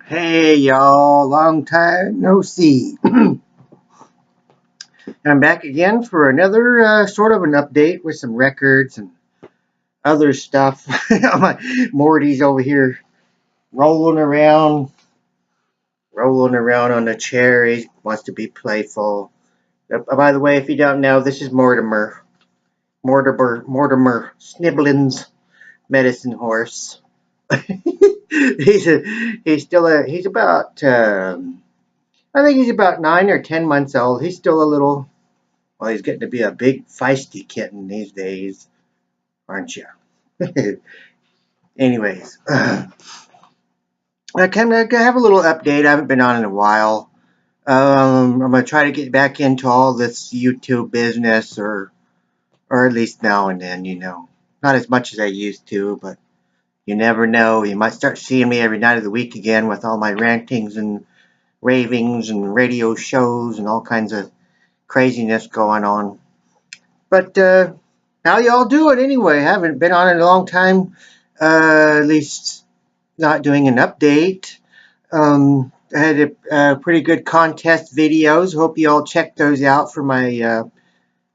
Hey y'all, long time no see. I'm back again for another sort of an update with some records and other stuff. Morty's over here rolling around, rolling around on a chair. He wants to be playful. By the way, if you don't know, this is Mortimer Sniblin's medicine horse. He's about I think he's about 9 or 10 months old. He's still a little. Well, he's getting to be a big feisty kitten these days, aren't you? Anyways, I kind of have a little update. I haven't been on in a while. I'm gonna try to get back into all this YouTube business, or at least now and then. Not as much as I used to, but you never know. You might start seeing me every night of the week again with all my rantings and ravings and radio shows and all kinds of craziness going on. But how y'all doing anyway? Haven't been on in a long time. At least not doing an update. I had a pretty good contest videos. Hope you all checked those out for my.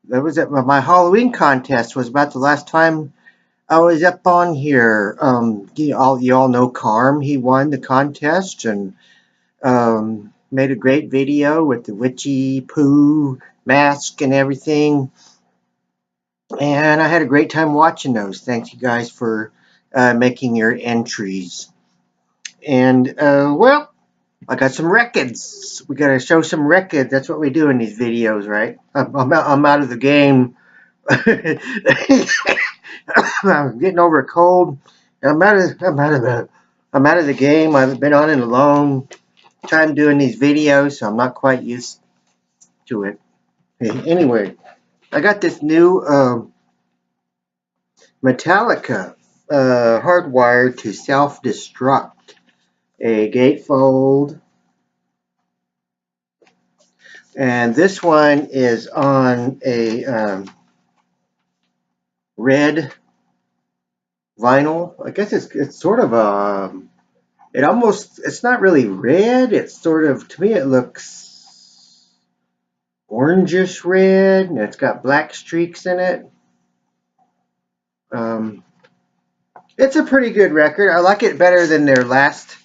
That was it. My Halloween contest was about the last time I was up on here. You all know Carm. He won the contest and made a great video with the witchy poo mask and everything. And I had a great time watching those. Thanks, you guys, for making your entries. And, well, I got some records. We got to show some records. That's what we do in these videos, right? I'm out of the game. I'm getting over a cold. I'm out of the game. I haven't been on in a long time doing these videos, so I'm not quite used to it. Anyway, I got this new Metallica hardwired to self-destruct, a gatefold, and this one is on a red vinyl. I guess it's sort of a it's not really red. It's sort of, to me it looks orangish red, and it's got black streaks in it. Um, it's a pretty good record. I like it better than their last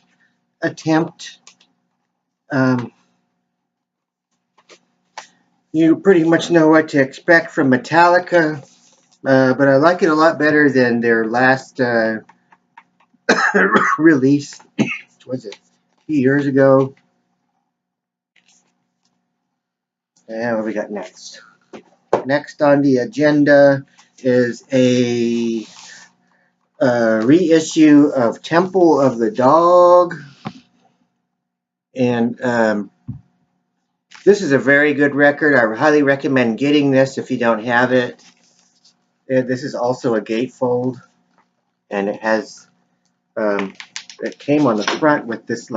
attempt. Um, you pretty much know what to expect from Metallica, but I like it a lot better than their last release. Which was it? A few years ago. And what we got next? Next on the agenda is a reissue of Temple of the Dog. And this is a very good record. I highly recommend getting this if you don't have it. This is also a gatefold, and it has it came on the front with this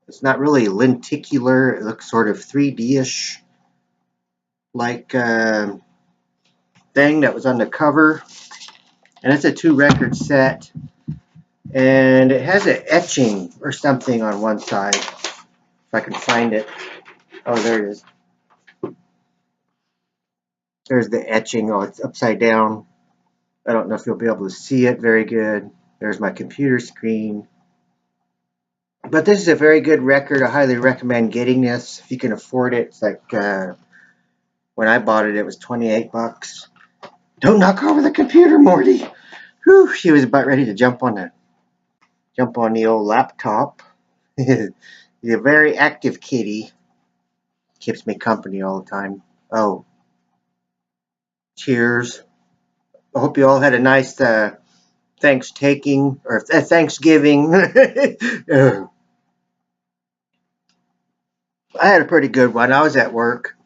it's not really lenticular. It looks sort of 3D-ish like thing that was on the cover, and it's a 2-record set, and it has an etching or something on one side. If I can find it. Oh, there it is. There's the etching. Oh, it's upside down. I don't know if you'll be able to see it very good. There's my computer screen. But this is a very good record. I highly recommend getting this if you can afford it. It's like when I bought it, it was $28. Don't knock over the computer, Morty. Whew, she was about ready to jump on the old laptop. He's a very active kitty. Keeps me company all the time. Oh, cheers. I hope you all had a nice Thanksgiving or Thanksgiving. I had a pretty good one. I was at work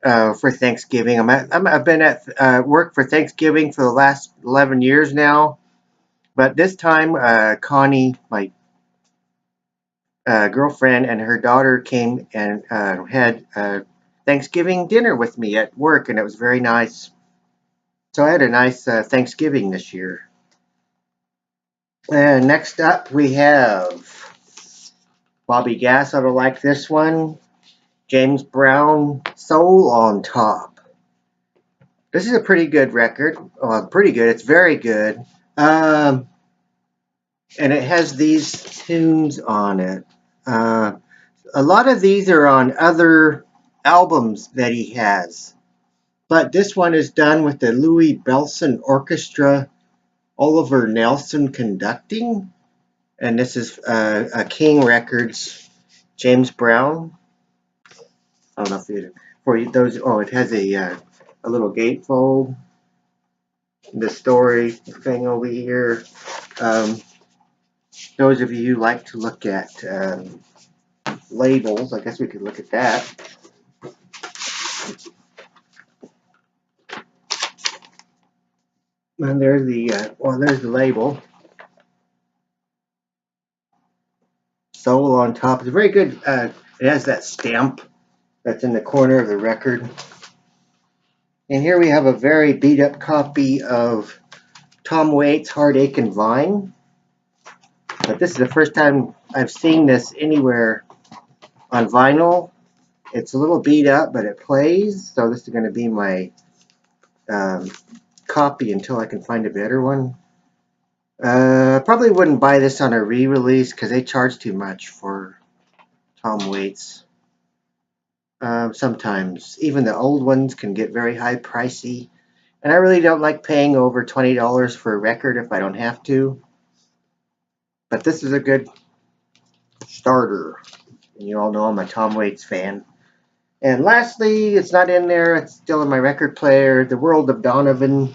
for Thanksgiving. I've been at work for Thanksgiving for the last 11 years now. But this time, Connie, my girlfriend, and her daughter came and had Thanksgiving dinner with me at work, and it was very nice. So I had a nice Thanksgiving this year. And next up we have Bobby Gass. I don't like this one. James Brown, Soul on Top. This is a pretty good record. Pretty good. It's very good. Um, and it has these tunes on it. Uh, a lot of these are on other albums that he has. But this one is done with the Louis Bellson Orchestra, Oliver Nelson conducting. And this is a King Records, James Brown. I don't know if it, for those, oh, it has a little gatefold. The story thing over here. Um, those of you who like to look at labels, I guess we could look at that. And there's there's the label. Soul on top. It's very good. It has that stamp that's in the corner of the record. And here we have a very beat up copy of Tom Waits' Heartache and Vine. But this is the first time I've seen this anywhere on vinyl. It's a little beat up, but it plays. So this is going to be my copy until I can find a better one. Probably wouldn't buy this on a re-release because they charge too much for Tom Waits. Sometimes even the old ones can get very high pricey, and I really don't like paying over $20 for a record if I don't have to. But this is a good starter, and you all know I'm a Tom Waits fan. And lastly, it's not in there, it's still in my record player, The World of Donovan.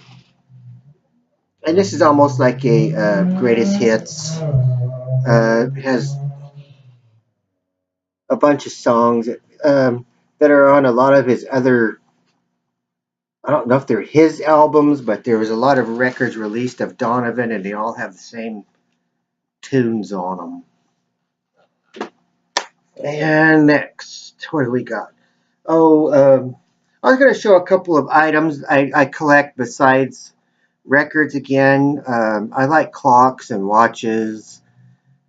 And this is almost like a greatest hits. It has a bunch of songs that are on a lot of his other. I don't know if they're his albums, but there was a lot of records released of Donovan, and they all have the same tunes on them. And next, what do we got? Oh, I was going to show a couple of items I collect besides records again. I like clocks and watches.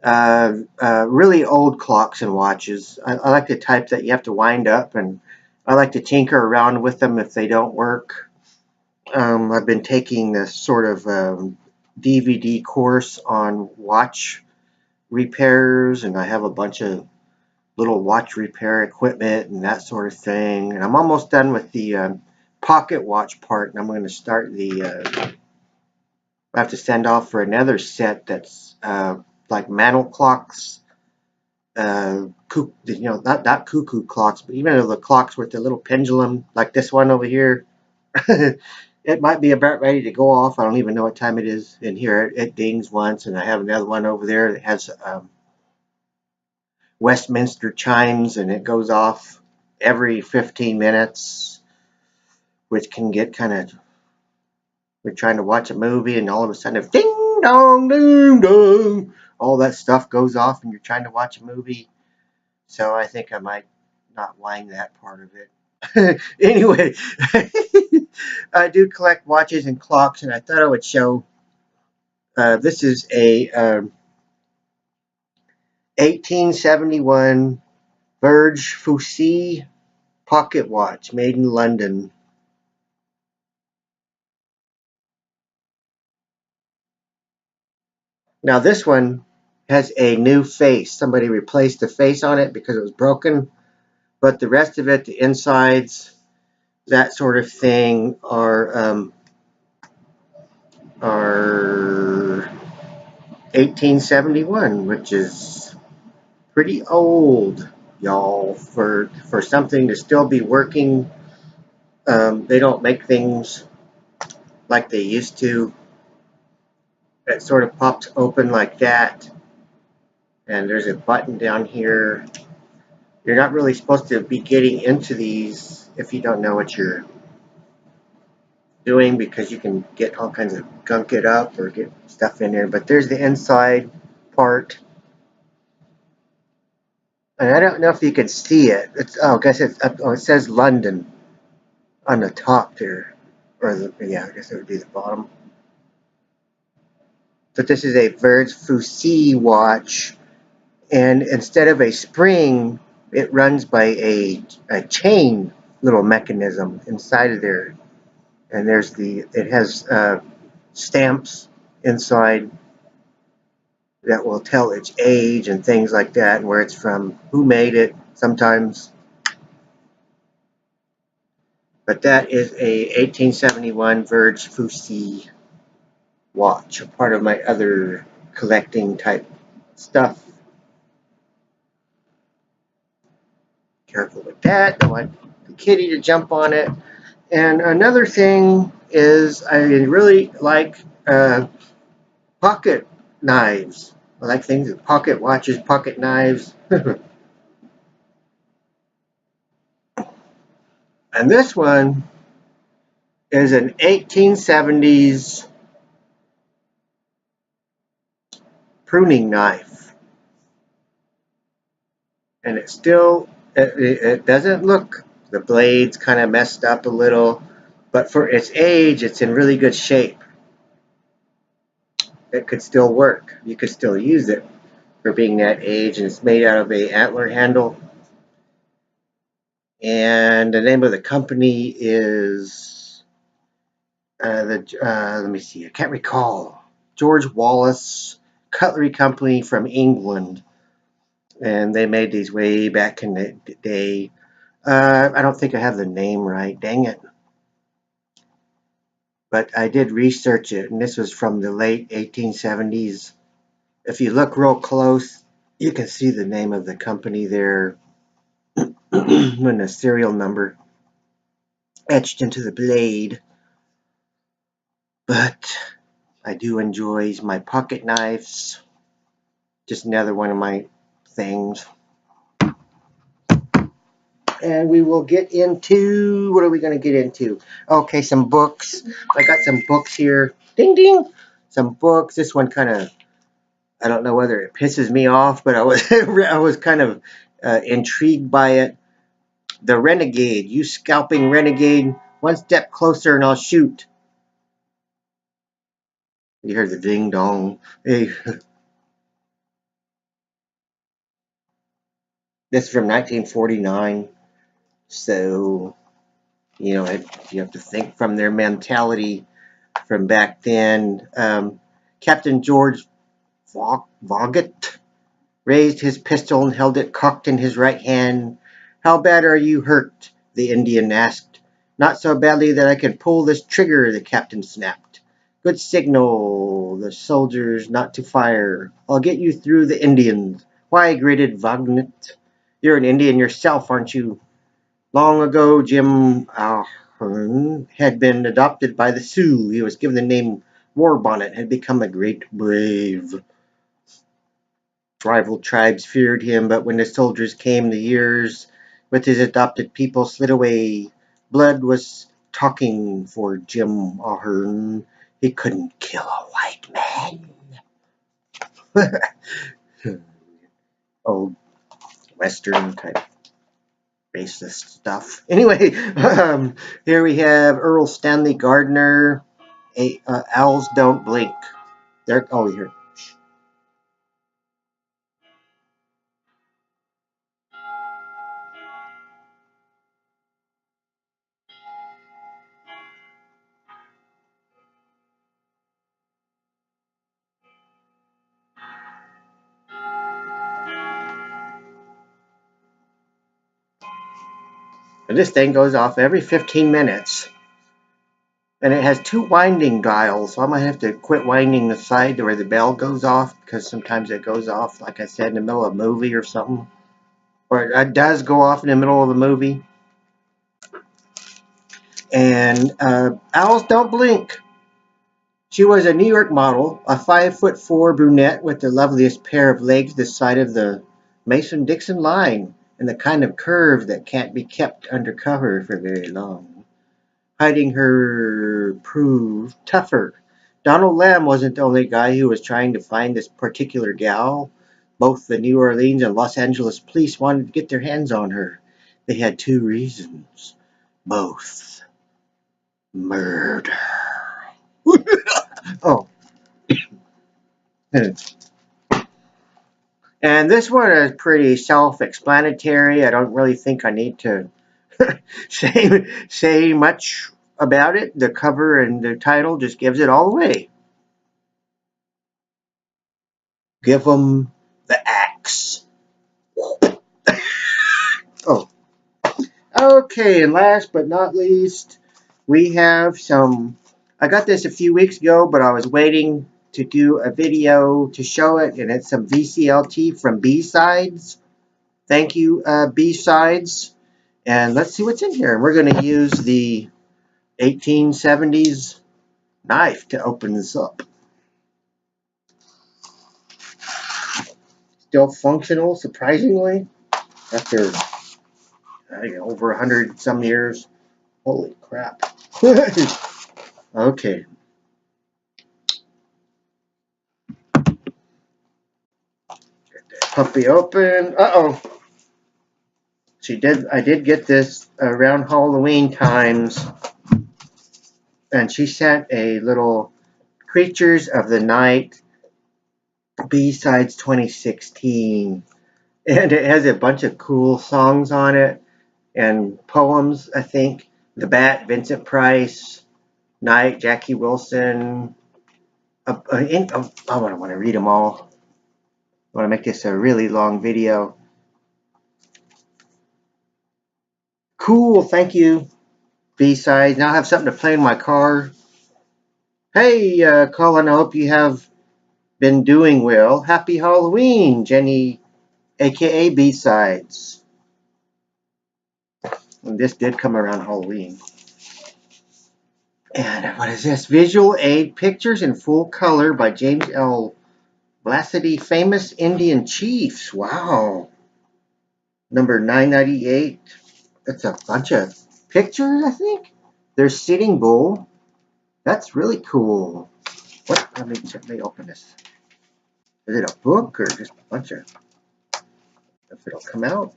Really old clocks and watches. I like the type that you have to wind up, and I like to tinker around with them if they don't work. I've been taking this sort of DVD course on watch repairs, and I have a bunch of little watch repair equipment and that sort of thing. And I'm almost done with the pocket watch part, and I'm going to start the. I have to send off for another set that's like mantle clocks, not cuckoo clocks, but even the clocks with the little pendulum, like this one over here. It might be about ready to go off. I don't even know what time it is in here. It dings once, and I have another one over there that has Westminster chimes, and it goes off every 15 minutes, which can get kind of. We're trying to watch a movie, and all of a sudden, ding dong, ding dong, all that stuff goes off, and you're trying to watch a movie. So I think I might not wind that part of it. Anyway, I do collect watches and clocks, and I thought I would show. This is a 1871 Verge Fussy pocket watch made in London. Now this one has a new face. Somebody replaced the face on it because it was broken, but the rest of it, the insides, that sort of thing, are 1871, which is pretty old, y'all, for something to still be working. They don't make things like they used to. It sort of pops open like that, and there's a button down here. You're not really supposed to be getting into these if you don't know what you're doing, because you can get all kinds of gunk it up or get stuff in there. But there's the inside part. And I don't know if you can see it. I guess it says London on the top there. I guess it would be the bottom. So this is a Verge Fusi watch, and instead of a spring, it runs by a chain little mechanism inside of there. And it has stamps inside that will tell its age and things like that, and where it's from, who made it sometimes. But that is a 1871 Verge Fusi watch, a part of my other collecting type stuff. Careful with that, don't want the kitty to jump on it. And another thing is I really like pocket knives. I like things with pocket watches, pocket knives. And this one is an 1870s pruning knife. And it doesn't look, the blade's kind of messed up a little, but for its age, it's in really good shape. It could still work. You could still use it for being that age, and it's made out of a antler handle. And the name of the company is let me see, I can't recall. George Wallace Cutlery Company from England, and they made these way back in the day. I don't think I have the name right. Dang it! But I did research it, and this was from the late 1870s. If you look real close, you can see the name of the company there and the serial number etched into the blade. But I do enjoy my pocket knives. Just another one of my things. And we will get into, what are we going to get into? Okay, some books. I got some books here. Ding, ding. Some books. This one kind of, I don't know whether it pisses me off, but I was kind of intrigued by it. The Renegade. You scalping Renegade. One step closer and I'll shoot. You heard the ding dong. Hey. This is from 1949. So, you know, you have to think from their mentality from back then. Captain George Voggett raised his pistol and held it cocked in his right hand. How bad are you hurt? The Indian asked. Not so badly that I can pull this trigger, the captain snapped. Good signal, the soldiers not to fire. I'll get you through the Indians. Why, grated Voggett? You're an Indian yourself, aren't you? Long ago, Jim Ahern had been adopted by the Sioux. He was given the name Warbonnet and had become a great brave. Rival tribes feared him, but when the soldiers came, the years with his adopted people slid away. Blood was talking for Jim Ahern. He couldn't kill a white man. Old Western type racist stuff. Anyway, here we have Earl Stanley Gardner. Owls Don't Blink. There. Oh, here. And this thing goes off every 15 minutes. And it has two winding dials, so I might have to quit winding the side to where the bell goes off, because sometimes it goes off, like I said, in the middle of a movie or something. Or it does go off in the middle of a movie. And Owls Don't Blink. She was a New York model, a 5'4" brunette with the loveliest pair of legs this side of the Mason-Dixon line, and the kind of curve that can't be kept under cover for very long. Hiding her proved tougher. Donald Lamb wasn't the only guy who was trying to find this particular gal. Both the New Orleans and Los Angeles police wanted to get their hands on her. They had two reasons. Both murder. Oh, And this one is pretty self-explanatory. I don't really think I need to say much about it. The cover and the title just gives it all away. Give them the axe. Oh, okay. And last but not least, we have some. I got this a few weeks ago, but I was waiting to do a video to show it, and it's some VCLT from B-Sides. Thank you, B-Sides. And let's see what's in here. We're going to use the 1870s knife to open this up. Still functional, surprisingly, after over 100 some years. Holy crap. Okay. Get that puppy open. Uh-oh. I did get this around Halloween times, and she sent a little Creatures of the Night B-Sides 2016. And it has a bunch of cool songs on it and poems, I think. The Bat, Vincent Price, Night, Jackie Wilson. I don't want to read them all. I want to make this a really long video. Cool, thank you, B-Sides. Now I have something to play in my car. Hey, Colin, I hope you have been doing well. Happy Halloween, Jenny, a.k.a. B-Sides. And this did come around Halloween. And what is this? Visual Aid Pictures in Full Color by James L. Blasity, Famous Indian Chiefs. Wow. Number 998. It's a bunch of pictures, I think. There's Sitting Bull. That's really cool. What? Let me open this. Is it a book or just a bunch of... If it'll come out.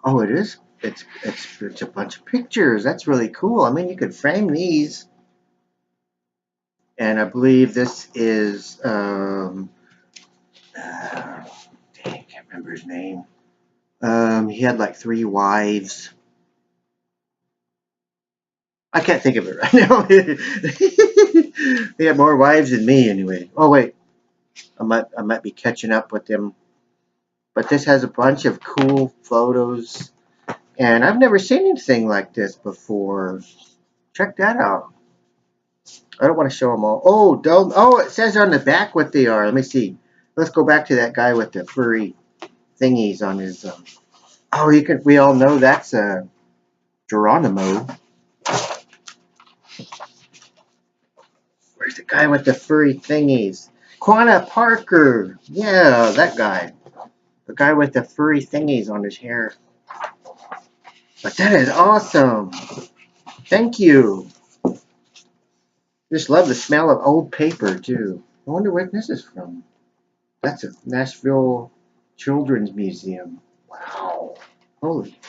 Oh, it is. It's a bunch of pictures. That's really cool. I mean, you could frame these. And I believe this is dang, I can't remember his name. He had like 3 wives. I can't think of it right now. He had more wives than me anyway. Oh wait, I might be catching up with him. But this has a bunch of cool photos, and I've never seen anything like this before. Check that out. I don't want to show them all. Oh, don't. Oh, it says on the back what they are. Let me see. Let's go back to that guy with the furry thingies on his. Oh, you can. We all know that's Geronimo. Where's the guy with the furry thingies? Quanah Parker. Yeah, that guy. The guy with the furry thingies on his hair. But that is awesome. Thank you. Just love the smell of old paper, too. I wonder where this is from. That's a Nashville Children's Museum. Wow. Holy.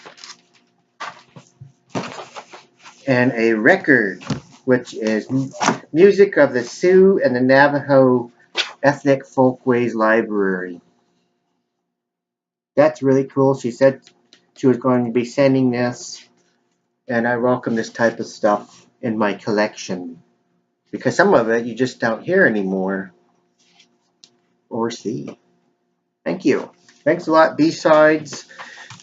And a record, which is music of the Sioux and the Navajo Ethnic Folkways Library. That's really cool. She said she was going to be sending this, and I welcome this type of stuff in my collection because some of it you just don't hear anymore or see. Thank you. Thanks a lot, B-Sides.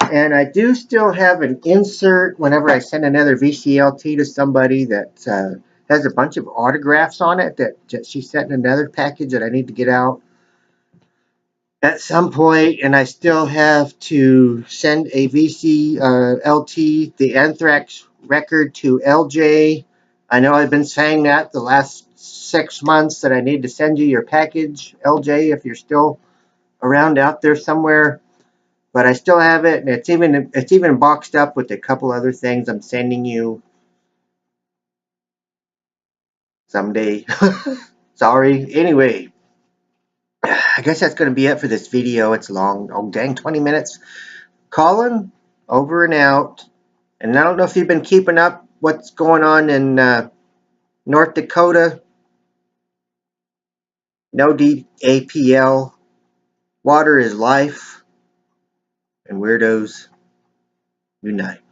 And I do still have an insert whenever I send another VCLT to somebody that has a bunch of autographs on it that she sent in another package that I need to get out at some point, and I still have to send a VCLT, the Anthrax record, to LJ. I know I've been saying that the last 6 months that I need to send you your package, LJ, if you're still around out there somewhere. But I still have it, and it's even boxed up with a couple other things I'm sending you someday. Sorry. Anyway. I guess that's going to be it for this video. It's long. Oh, dang, 20 minutes. Colin, over and out. And I don't know if you've been keeping up what's going on in North Dakota, no DAPL, water is life, and weirdos unite.